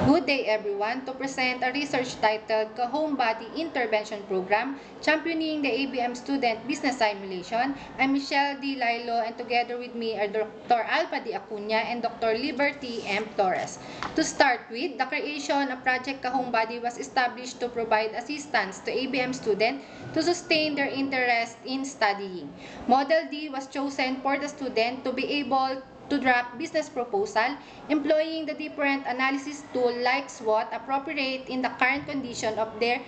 Good day everyone. To present a research titled Kahong Body Intervention Program, Championing the ABM Student Business Simulation, I'm Michelle D. Lilo and together with me are Dr. Alpa D. Acuña and Dr. Liberty M. Torres. To start with, the creation of Project Kahong Body was established to provide assistance to ABM students to sustain their interest in studying. Model D was chosen for the student to be able to draft business proposal, employing the different analysis tool like SWOT appropriate in the current condition of their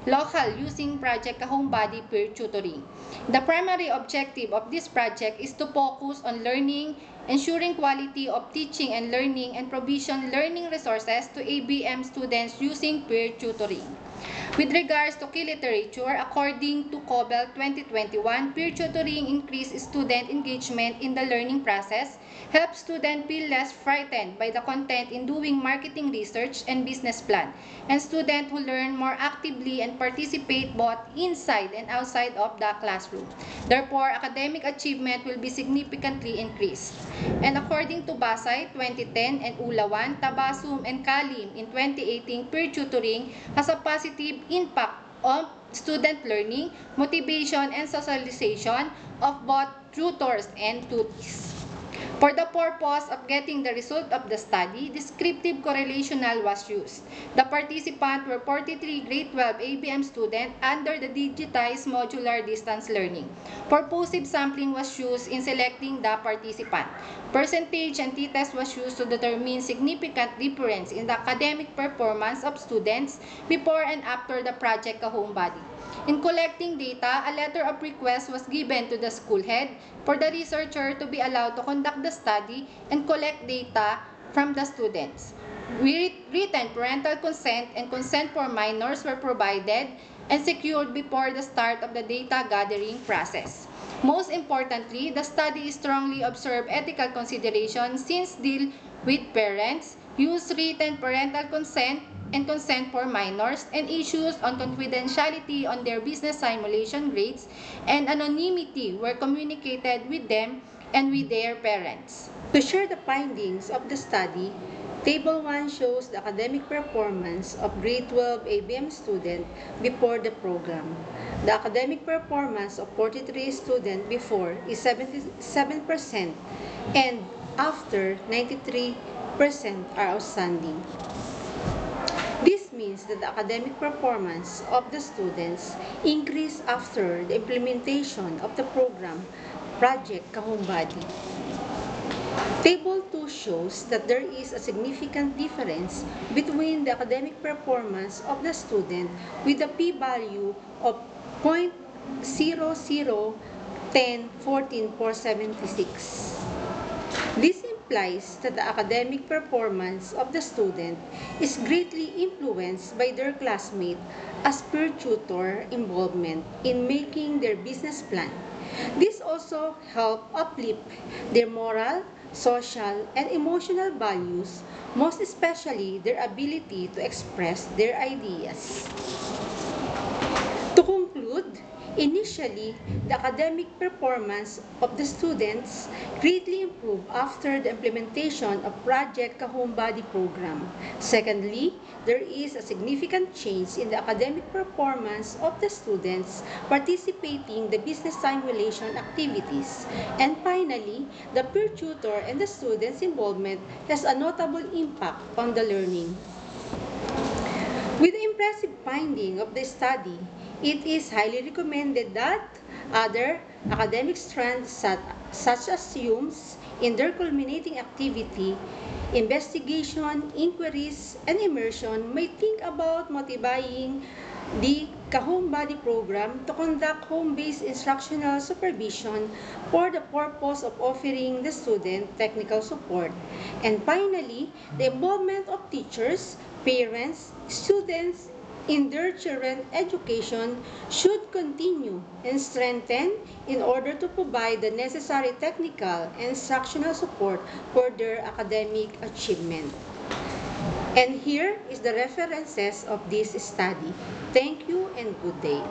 local using Project Kahong Body peer tutoring. The primary objective of this project is to focus on learning, ensuring quality of teaching and learning, and provision learning resources to ABM students using peer tutoring. With regards to key literature, according to COBEL 2021, peer tutoring increases student engagement in the learning process, helps students feel less frightened by the content in doing marketing research and business plan, and students who learn more actively and participate both inside and outside of the classroom. Therefore, academic achievement will be significantly increased. And according to Basay 2010 and Ulawan, Tabasum, and Kalim in 2018, peer tutoring has a positive impact on student learning, motivation, and socialization of both tutors and tutees. For the purpose of getting the result of the study, descriptive correlational was used. The participants were 43 grade 12 ABM students under the digitized modular distance learning. Purposive sampling was used in selecting the participant. Percentage and t-test was used to determine significant difference in the academic performance of students before and after the Project Kahong Body. In collecting data, a letter of request was given to the school head for the researcher to be allowed to conduct the study and collect data from the students. Written parental consent and consent for minors were provided and secured before the start of the data gathering process. Most importantly, the study strongly observed ethical considerations since deal with parents, use written parental consent and consent for minors, and issues on confidentiality on their business simulation grades and anonymity were communicated with them and with their parents. To share the findings of the study, Table 1 shows the academic performance of grade 12 ABM student before the program. The academic performance of 43 students before is 77% and after 93% are outstanding. This means that the academic performance of the students increased after the implementation of the program Project Kahong Body. Table 2 shows that there is a significant difference between the academic performance of the student with a p-value of 0.001014 This implies that the academic performance of the student is greatly influenced by their classmate as peer tutor involvement in making their business plan. This also helps uplift their moral, social, and emotional values, most especially their ability to express their ideas. To conclude, initially, the academic performance of the students greatly improved after the implementation of Project Kahong Body program. Secondly, there is a significant change in the academic performance of the students participating in the business simulation activities. And finally, the peer tutor and the students' involvement has a notable impact on the learning. With the impressive finding of the study, it is highly recommended that other academic strands such as SUMEs in their culminating activity, investigation, inquiries, and immersion may think about modifying the Kahong Body program to conduct home-based instructional supervision for the purpose of offering the student technical support. And finally, the involvement of teachers, parents, students in their children's education should continue and strengthen in order to provide the necessary technical and instructional support for their academic achievement. And here is the references of this study. Thank you and good day.